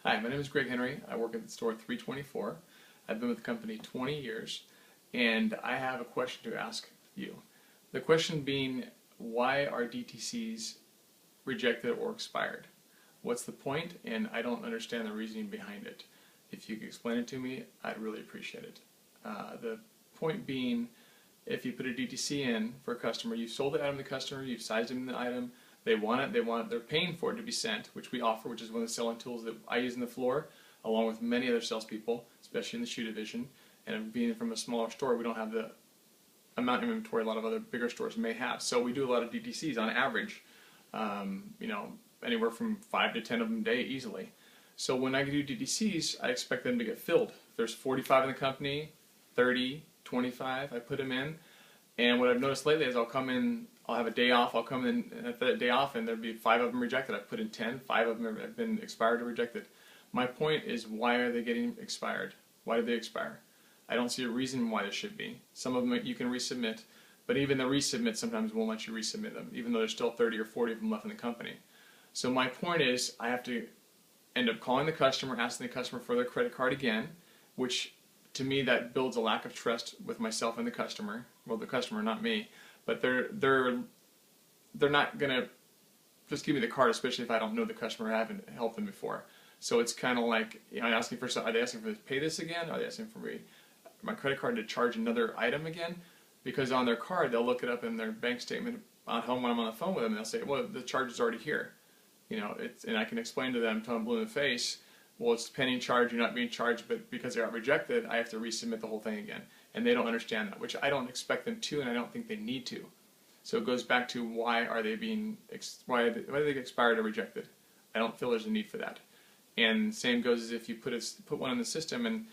Hi, my name is Greg Henry. I work at the store 324. I've been with the company 20 years, and I have a question to ask you. The question being, why are DTCs rejected or expired? What's the point? And I don't understand the reasoning behind it. If you could explain it to me, I'd really appreciate it. The point being, if you put a DTC in for a customer, you've sold the item to the customer, you've sized them the item, they want it, they're paying for it to be sent, which we offer, which is one of the selling tools that I use in the floor, along with many other salespeople, especially in the shoe division. And being from a smaller store, we don't have the amount of inventory a lot of other bigger stores may have. So we do a lot of DTCs on average, anywhere from 5 to 10 of them a day easily. So when I do DTCs, I expect them to get filled. If there's 45 in the company, 30, 25, I put them in. And what I've noticed lately is I'll come in, I'll have a day off, I'll come in at that day off and there'll be 5 of them rejected. I've put in 10, 5 of them have been expired or rejected. My point is, why are they getting expired? Why did they expire? I don't see a reason why there should be. Some of them you can resubmit, but even the resubmit sometimes won't let you resubmit them, even though there's still 30 or 40 of them left in the company. So my point is, I have to end up calling the customer, asking the customer for their credit card again, which to me that builds a lack of trust with myself and the customer. Well, the customer, not me, but they're not gonna just give me the card, especially if I don't know the customer, I haven't helped them before. So it's kind of like, I'm asking for, are they asking for to pay this again? Are they asking for my credit card to charge another item again? Because on their card they'll look it up in their bank statement at home when I'm on the phone with them, and they'll say, well, the charge is already here. And I can explain to them, tell them blue in the face, well, it's pending charge, you're not being charged, but because they got rejected, I have to resubmit the whole thing again. And they don't understand that, which I don't expect them to, and I don't think they need to. So it goes back to, why are they why do they get expired or rejected? I don't feel there's a need for that. And same goes as if you put one in the system and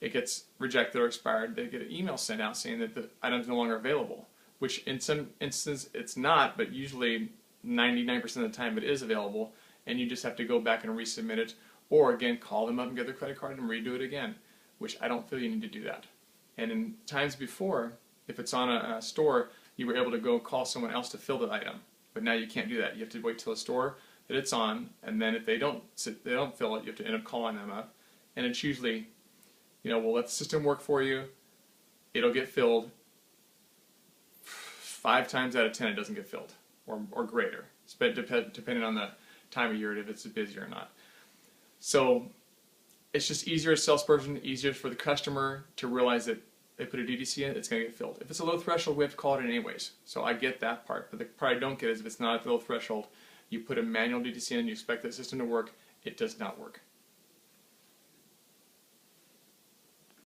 it gets rejected or expired, they get an email sent out saying that the item's no longer available, which in some instances it's not, but usually 99% of the time it is available, and you just have to go back and resubmit it, or again call them up and get their credit card and redo it again, which I don't feel you need to do that. And in times before, if it's on a store, you were able to go call someone else to fill the item, but now you can't do that. You have to wait till the store that it's on, and then if they don't fill it, you have to end up calling them up, and it's usually, we'll let the system work for you, it'll get filled. 5 times out of 10 it doesn't get filled, or greater, depending on the time of year, if it's busy or not. So it's just easier as a salesperson, easier for the customer to realize that they put a DTC in, it's going to get filled. If it's a low threshold, we have to call it in anyways. So I get that part, but the part I don't get is, if it's not at the low threshold, you put a manual DTC in, you expect the system to work, it does not work.